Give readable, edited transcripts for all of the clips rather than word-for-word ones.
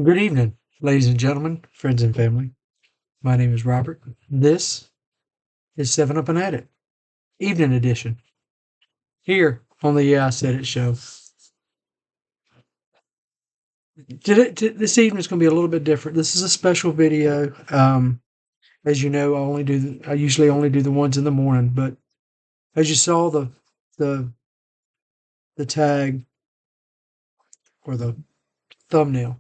Good evening, ladies and gentlemen, friends and family. My name is Robert. This is 7 Up and At It, evening edition, here on the Yeah I Said It show. This evening is going to be a little bit different. This is a special video. As you know, I usually only do the ones in the morning, but as you saw the the tag or the thumbnail,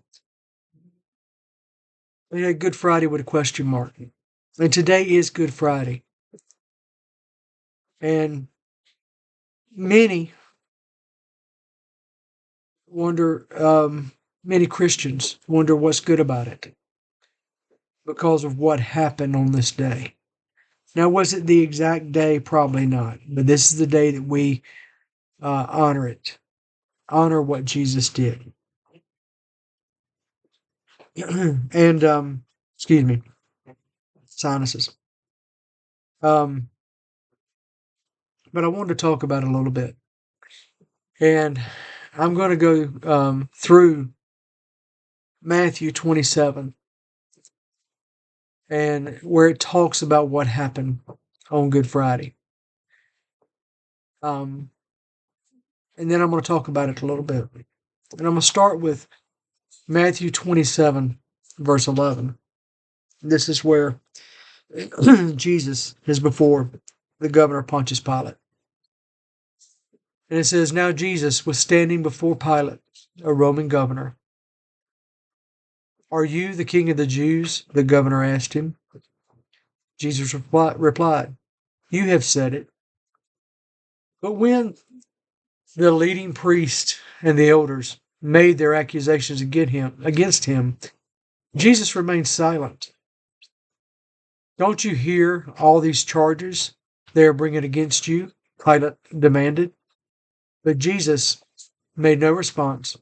we had Good Friday with a question mark, and today is Good Friday, and many wonder, many Christians wonder what's good about it because of what happened on this day. Now, was it the exact day? Probably not. But this is the day that we honor it, honor what Jesus did. And, excuse me, sinuses. Um, but I wanted to talk about it a little bit. And I'm going to go through Matthew 27 and where it talks about what happened on Good Friday. And then I'm going to talk about it a little bit. And I'm going to start with Matthew 27, verse 11. This is where Jesus is before the governor Pontius Pilate. And it says, Now Jesus was standing before Pilate, a Roman governor. Are you the king of the Jews? The governor asked him. Jesus replied, You have said it. But when the leading priests and the elders made their accusations against him, Jesus remained silent. Don't you hear all these charges they are bringing against you? Pilate demanded. But Jesus made no response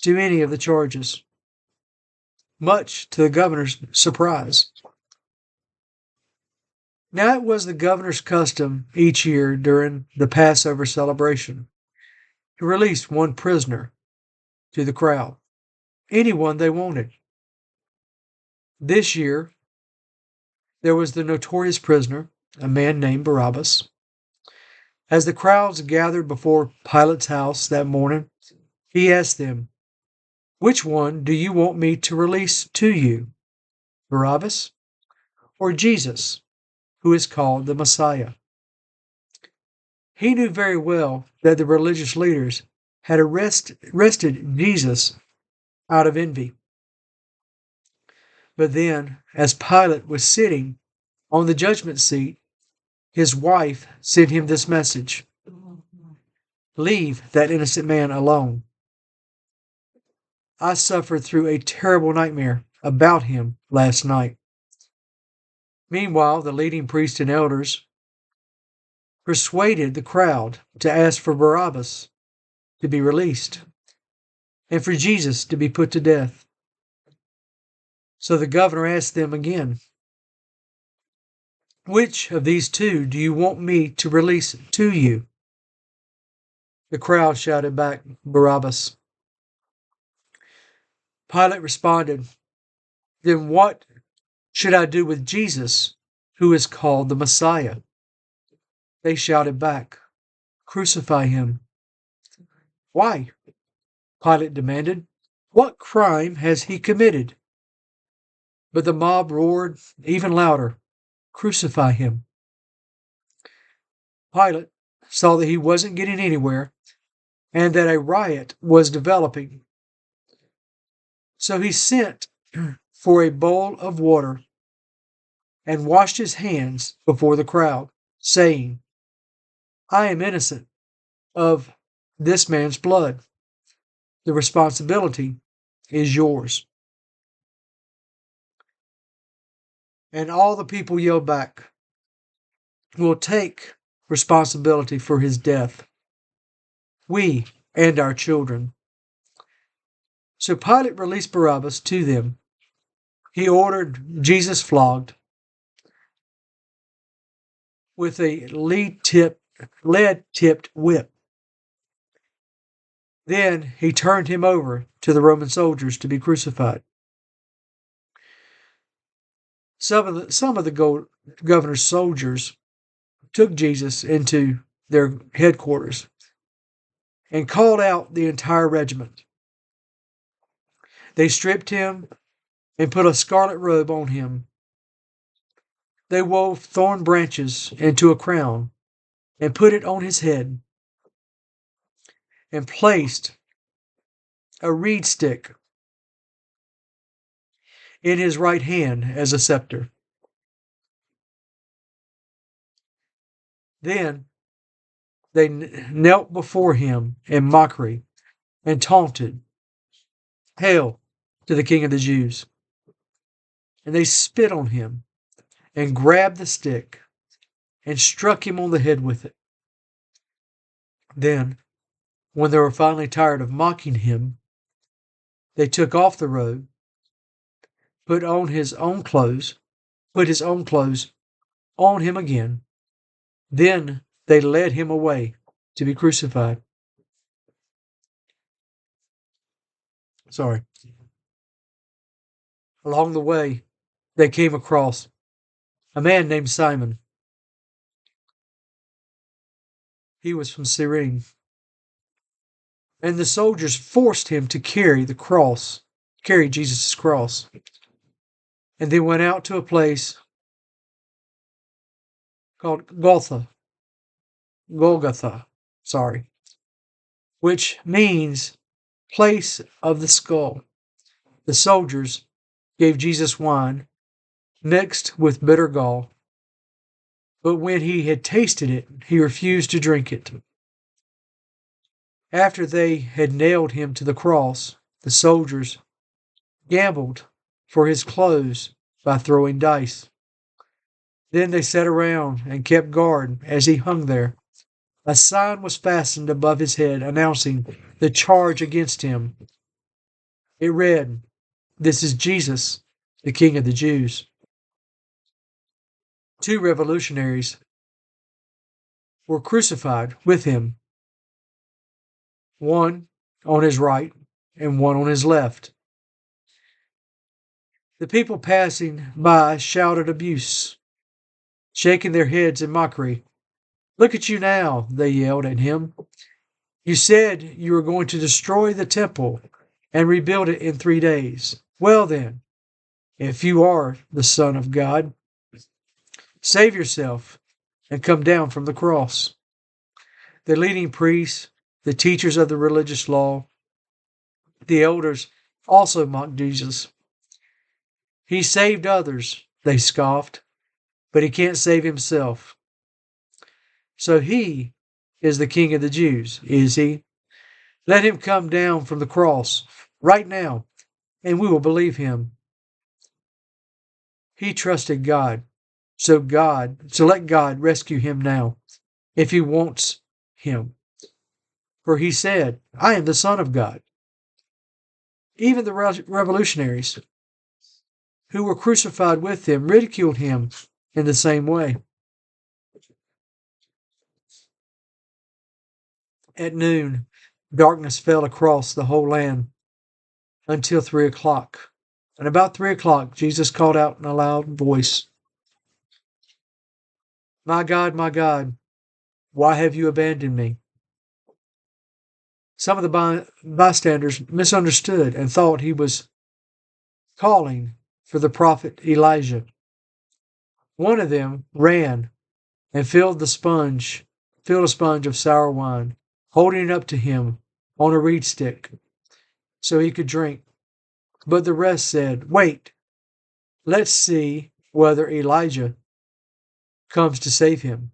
to any of the charges, much to the governor's surprise. Now it was the governor's custom each year during the Passover celebration to release one prisoner to the crowd, anyone they wanted. This year, there was the notorious prisoner, a man named Barabbas. As the crowds gathered before Pilate's house that morning, he asked them, Which one do you want me to release to you, Barabbas or Jesus, who is called the Messiah? He knew very well that the religious leaders had arrested Jesus out of envy. But then, as Pilate was sitting on the judgment seat, his wife sent him this message: Leave that innocent man alone. I suffered through a terrible nightmare about him last night. Meanwhile, the leading priests and elders persuaded the crowd to ask for Barabbas to be released and for Jesus to be put to death. So the governor asked them again, Which of these two do you want me to release to you? The crowd shouted back, Barabbas. Pilate responded, Then what should I do with Jesus, who is called the Messiah? They shouted back, Crucify him. Why? Pilate demanded. What crime has he committed? But the mob roared even louder, Crucify him. Pilate saw that he wasn't getting anywhere and that a riot was developing. So he sent for a bowl of water and washed his hands before the crowd, saying, I am innocent of this man's blood. The responsibility is yours. And all the people yelled back, We'll take responsibility for his death, we and our children. So Pilate released Barabbas to them. He ordered Jesus flogged with a lead-tipped whip. Then he turned him over to the Roman soldiers to be crucified. Some of the governor's soldiers took Jesus into their headquarters and called out the entire regiment. They stripped him and put a scarlet robe on him. They wove thorn branches into a crown and put it on his head, and placed a reed stick in his right hand as a scepter. Then they knelt before him in mockery and taunted, "Hail to the King of the Jews!" And they spit on him and grabbed the stick and struck him on the head with it. Then, when they were finally tired of mocking him, they took off the robe, put his own clothes on him again. Then they led him away to be crucified. Sorry. Along the way, they came across a man named Simon. He was from Cyrene. And the soldiers forced him to carry Jesus' cross. And they went out to a place called Golgotha, which means place of the skull. The soldiers gave Jesus wine mixed with bitter gall, but when he had tasted it, he refused to drink it. After they had nailed him to the cross, the soldiers gambled for his clothes by throwing dice. Then they sat around and kept guard as he hung there. A sign was fastened above his head announcing the charge against him. It read, "This is Jesus, the King of the Jews." Two revolutionaries were crucified with him, one on his right and one on his left. The people passing by shouted abuse, shaking their heads in mockery. "Look at you now," they yelled at him. "You said you were going to destroy the temple and rebuild it in 3 days. Well then, if you are the Son of God, save yourself and come down from the cross." The leading priests, the teachers of the religious law, the elders also mocked Jesus. "He saved others," they scoffed, "but he can't save himself. So he is the King of the Jews, is he? Let him come down from the cross right now, and we will believe him." He trusted God, so let God rescue him now, if he wants him. For he said, "I am the Son of God." Even the revolutionaries who were crucified with him ridiculed him in the same way. At noon, darkness fell across the whole land until 3 o'clock. And about 3 o'clock, Jesus called out in a loud voice, my God, why have you abandoned me?" Some of the bystanders misunderstood and thought he was calling for the prophet Elijah. One of them ran and filled a sponge of sour wine, holding it up to him on a reed stick so he could drink. But the rest said, "Wait, let's see whether Elijah comes to save him."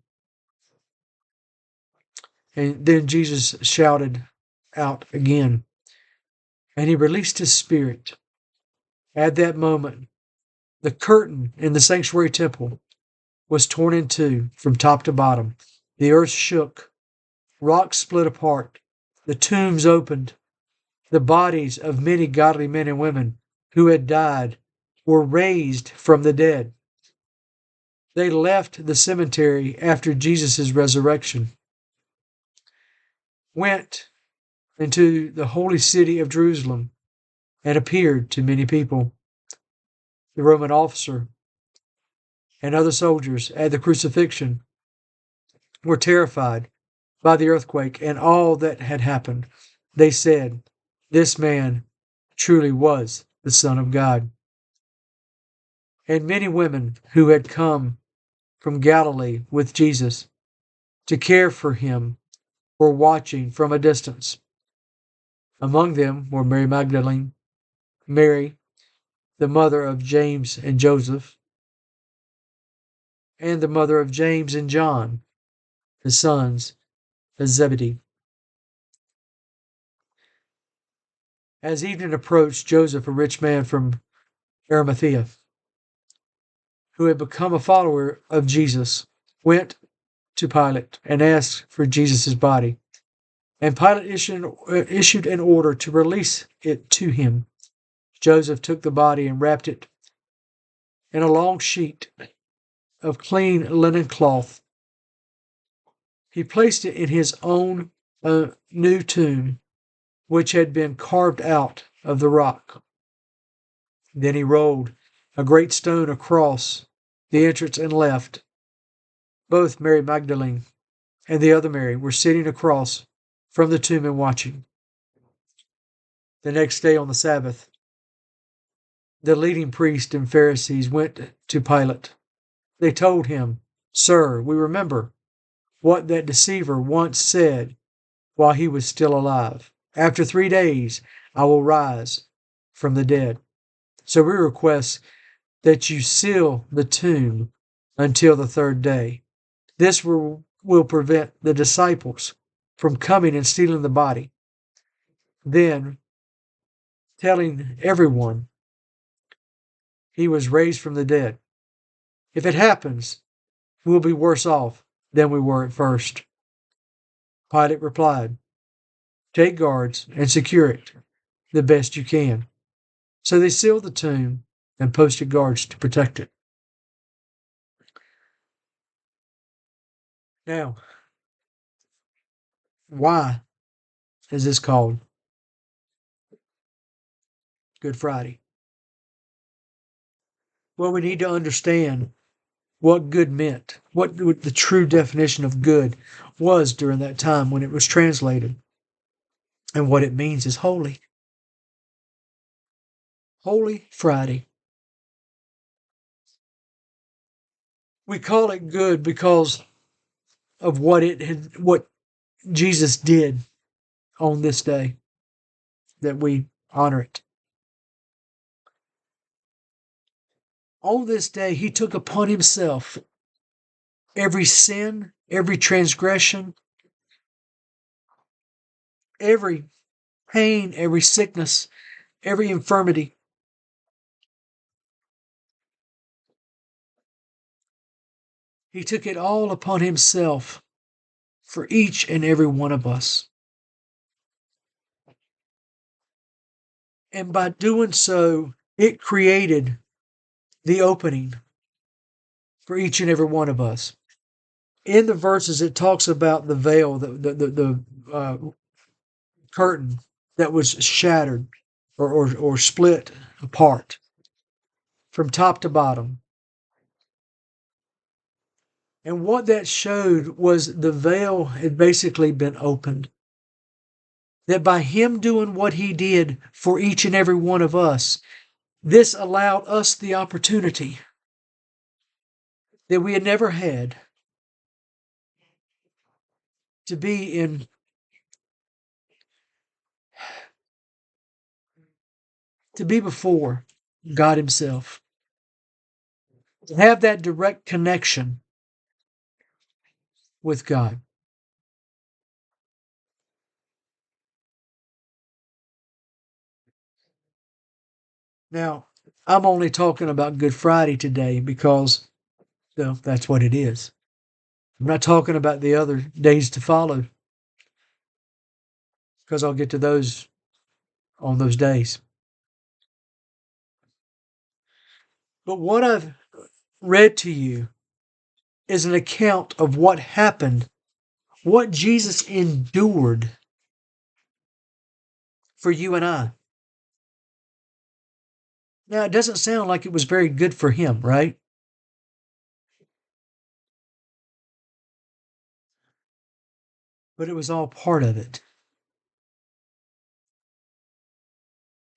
And then Jesus shouted out again, and he released his spirit. At that moment, the curtain in the sanctuary temple was torn in two from top to bottom. The earth shook, rocks split apart, the tombs opened. The bodies of many godly men and women who had died were raised from the dead. They left the cemetery after Jesus' resurrection, went into the holy city of Jerusalem and appeared to many people. The Roman officer and other soldiers at the crucifixion were terrified by the earthquake and all that had happened. They said, "This man truly was the Son of God." And many women who had come from Galilee with Jesus to care for him were watching from a distance. Among them were Mary Magdalene, Mary, the mother of James and Joseph, and the mother of James and John, the sons of Zebedee. As evening approached, Joseph, a rich man from Arimathea, who had become a follower of Jesus, went to Pilate and asked for Jesus' body. And Pilate issued an order to release it to him. Joseph took the body and wrapped it in a long sheet of clean linen cloth. He placed it in his own new tomb, which had been carved out of the rock. Then he rolled a great stone across the entrance and left. Both Mary Magdalene and the other Mary were sitting across from the tomb and watching. The next day on the Sabbath, the leading priests and Pharisees went to Pilate. They told him, "Sir, we remember what that deceiver once said while he was still alive. After 3 days, I will rise from the dead. So we request that you seal the tomb until the 3rd day. This will prevent the disciples from coming and stealing the body, then telling everyone he was raised from the dead. If it happens, we'll be worse off than we were at first." Pilate replied, "Take guards and secure it the best you can." So they sealed the tomb and posted guards to protect it. Now, why is this called Good Friday? Well, we need to understand what good meant, what the true definition of good was during that time when it was translated. And what it means is holy. Holy Friday. We call it good because of what Jesus did on this day that we honor it. On this day, he took upon himself every sin, every transgression, every pain, every sickness, every infirmity. He took it all upon himself for each and every one of us. And by doing so, it created the opening for each and every one of us. In the verses, it talks about the veil, the curtain that was shattered or split apart from top to bottom. And what that showed was the veil had basically been opened. That by him doing what he did for each and every one of us, this allowed us the opportunity that we had never had to be before God himself. To have that direct connection with God. Now, I'm only talking about Good Friday today because that's what it is. I'm not talking about the other days to follow because I'll get to those on those days. But what I've read to you is an account of what happened, what Jesus endured for you and I. Now, it doesn't sound like it was very good for him, right? But it was all part of it.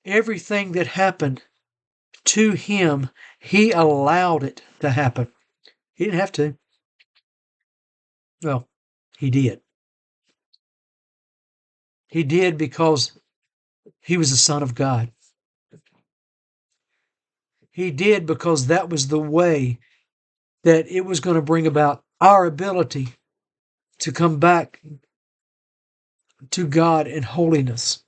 Everything that happened to him, he allowed it to happen. He didn't have to. Well, he did. He did because he was the Son of God. He did because that was the way that it was going to bring about our ability to come back to God in holiness.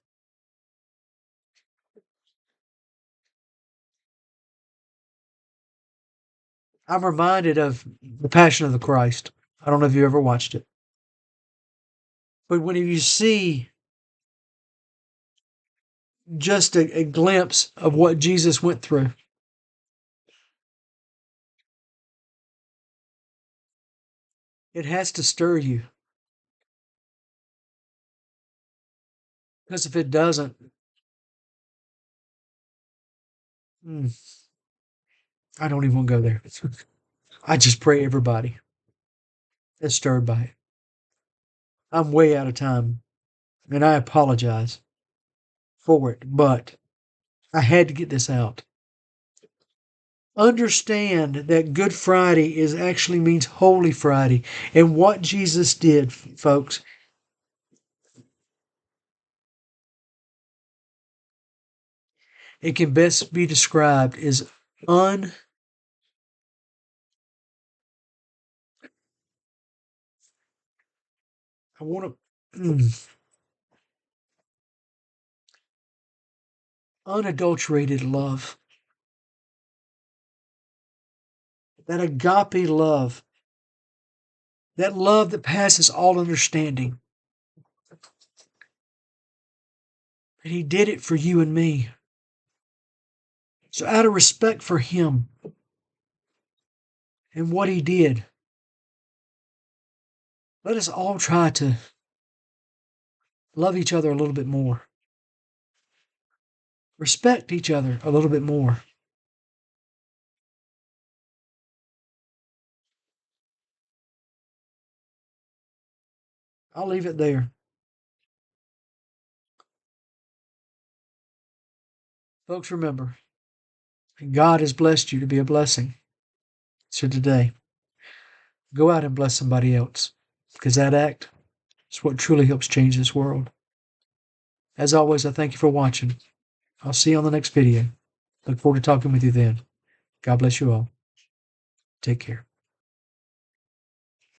I'm reminded of The Passion of the Christ. I don't know if you ever watched it. But when you see just a glimpse of what Jesus went through, it has to stir you. Because if it doesn't, I don't even want to go there. I just pray everybody is stirred by it. I'm way out of time, and I apologize for it, but I had to get this out. Understand that Good Friday is actually means Holy Friday. And what Jesus did, folks, it can best be described as I want to unadulterated love. That agape love. That love that passes all understanding. And he did it for you and me. So out of respect for him and what he did, let us all try to love each other a little bit more. Respect each other a little bit more. I'll leave it there. Folks, remember, God has blessed you to be a blessing. So today, go out and bless somebody else, because that act is what truly helps change this world. As always, I thank you for watching. I'll see you on the next video. Look forward to talking with you then. God bless you all. Take care.